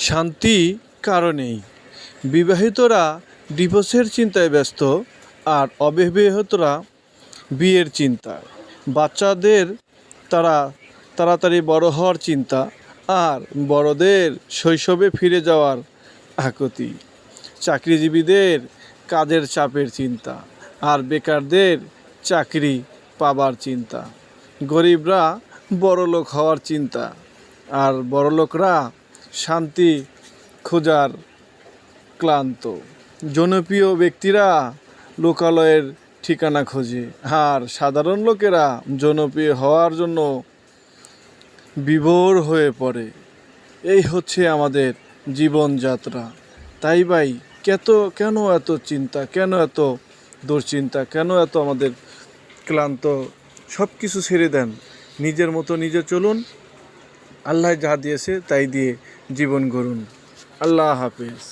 শান্তি কারণেই বিবাহিতরা ডিভোর্সের চিন্তায় ব্যস্ত, আর অবিবাহিতরা বিয়ের চিন্তায়। বাচ্চাদের তাড়াতাড়ি বড় হওয়ার চিন্তা, আর বড়দের শৈশবে ফিরে যাওয়ার আকুতি। চাকরিজীবীদের কাজের চাপের চিন্তা, আর বেকারদের চাকরি পাবার চিন্তা। গরিবরা বড়লোক হওয়ার চিন্তা, আর বড়লোকরা শান্তি খোঁজার ক্লান্ত। জনপ্রিয় ব্যক্তিরা লোকালয়ের ঠিকানা খোঁজে, আর সাধারণ লোকেরা জনপ্রিয় হওয়ার জন্য বিভোর হয়ে পড়ে। এই হচ্ছে আমাদের জীবনযাত্রা। তাই ভাই কেন এত চিন্তা, কেন এত দুশ্চিন্তা, কেন এত আমাদের ক্লান্ত? সব কিছু ছেড়ে দেন, নিজের মতো নিজে চলুন। আল্লাহ যা দিয়েছে তাই দিয়ে জীবন গড়ুন। আল্লাহ হাফেজ।